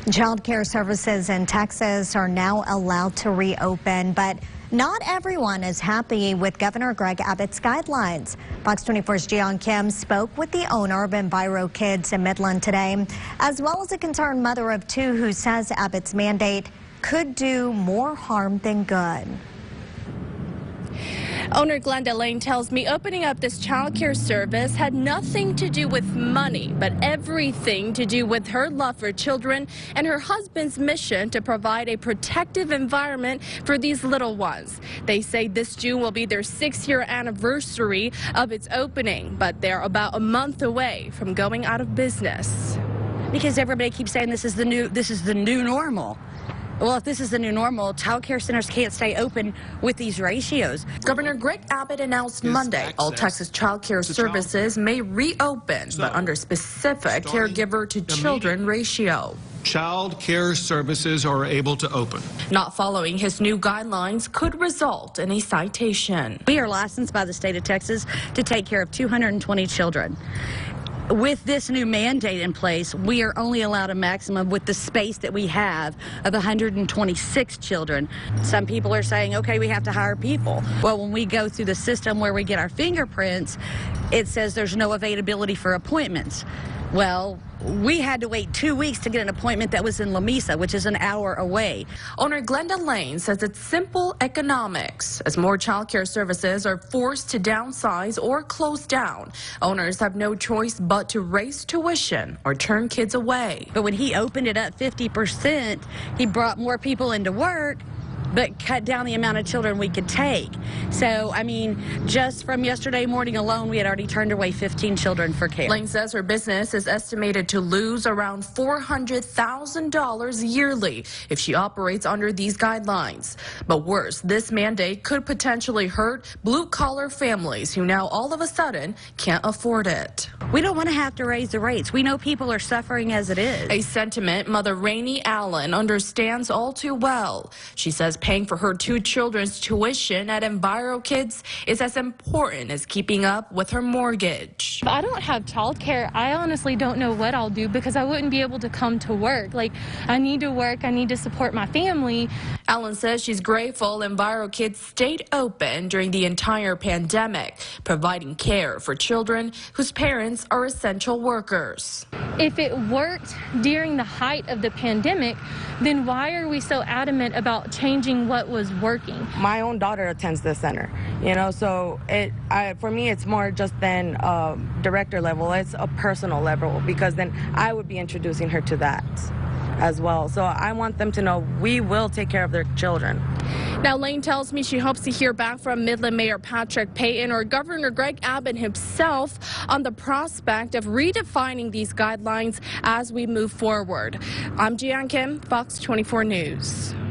Childcare services in Texas are now allowed to reopen, but not everyone is happy with Governor Greg Abbott's guidelines. Fox 24's Jian Kim spoke with the owner of Enviro Kids in Midland today, as well as a concerned mother of two who says Abbott's mandate could do more harm than good. Owner Glenda Lane tells me opening up this child care service had nothing to do with money, but everything to do with her love for children and her husband's mission to provide a protective environment for these little ones. They say this June will be their 6-year anniversary of its opening, but they're about a month away from going out of business. Because everybody keeps saying this is the new normal. Well, if this is the new normal, child care centers can't stay open with these ratios. Governor Greg Abbott announced Monday all Texas child care services may reopen, but under specific caregiver to children ratio. Child care services are able to open. Not following his new guidelines could result in a citation. We are licensed by the state of Texas to take care of 220 children. With this new mandate in place, we are only allowed a maximum with the space that we have of 126 children. Some people are saying, okay, we have to hire people. Well, when we go through the system where we get our fingerprints, it says there's no availability for appointments. Well, we had to wait 2 weeks to get an appointment that was in La Mesa, which is an hour away. Owner Glenda Lane says it's simple economics. As more child care services are forced to downsize or close down, owners have no choice but to raise tuition or turn kids away. But when he opened it up 50%, he brought more people into work, but cut down the amount of children we could take. So, I mean, just from yesterday morning alone, we had already turned away 15 children for care. Lane says her business is estimated to lose around $400,000 yearly if she operates under these guidelines. But worse, this mandate could potentially hurt blue-collar families who now all of a sudden can't afford it. We don't want to have to raise the rates. We know people are suffering as it is. A sentiment Mother Rainey Allen understands all too well. She says paying for her 2 children's tuition at Enviro Kids is as important as keeping up with her mortgage. If I don't have childcare, I honestly don't know what I'll do because I wouldn't be able to come to work. Like, I need to work, I need to support my family. Allen says she's grateful Enviro Kids stayed open during the entire pandemic, providing care for children whose parents are essential workers. If it worked during the height of the pandemic, then why are we so adamant about changing what was working? My own daughter attends this center, so for me it's more just than director level. It's a personal level because then I would be introducing her to that as well. So I want them to know we will take care of their children. Now, Lane tells me she hopes to hear back from Midland Mayor Patrick Payton or Governor Greg Abbott himself on the prospect of redefining these guidelines as we move forward. I'm Jian Kim, Fox 24 News.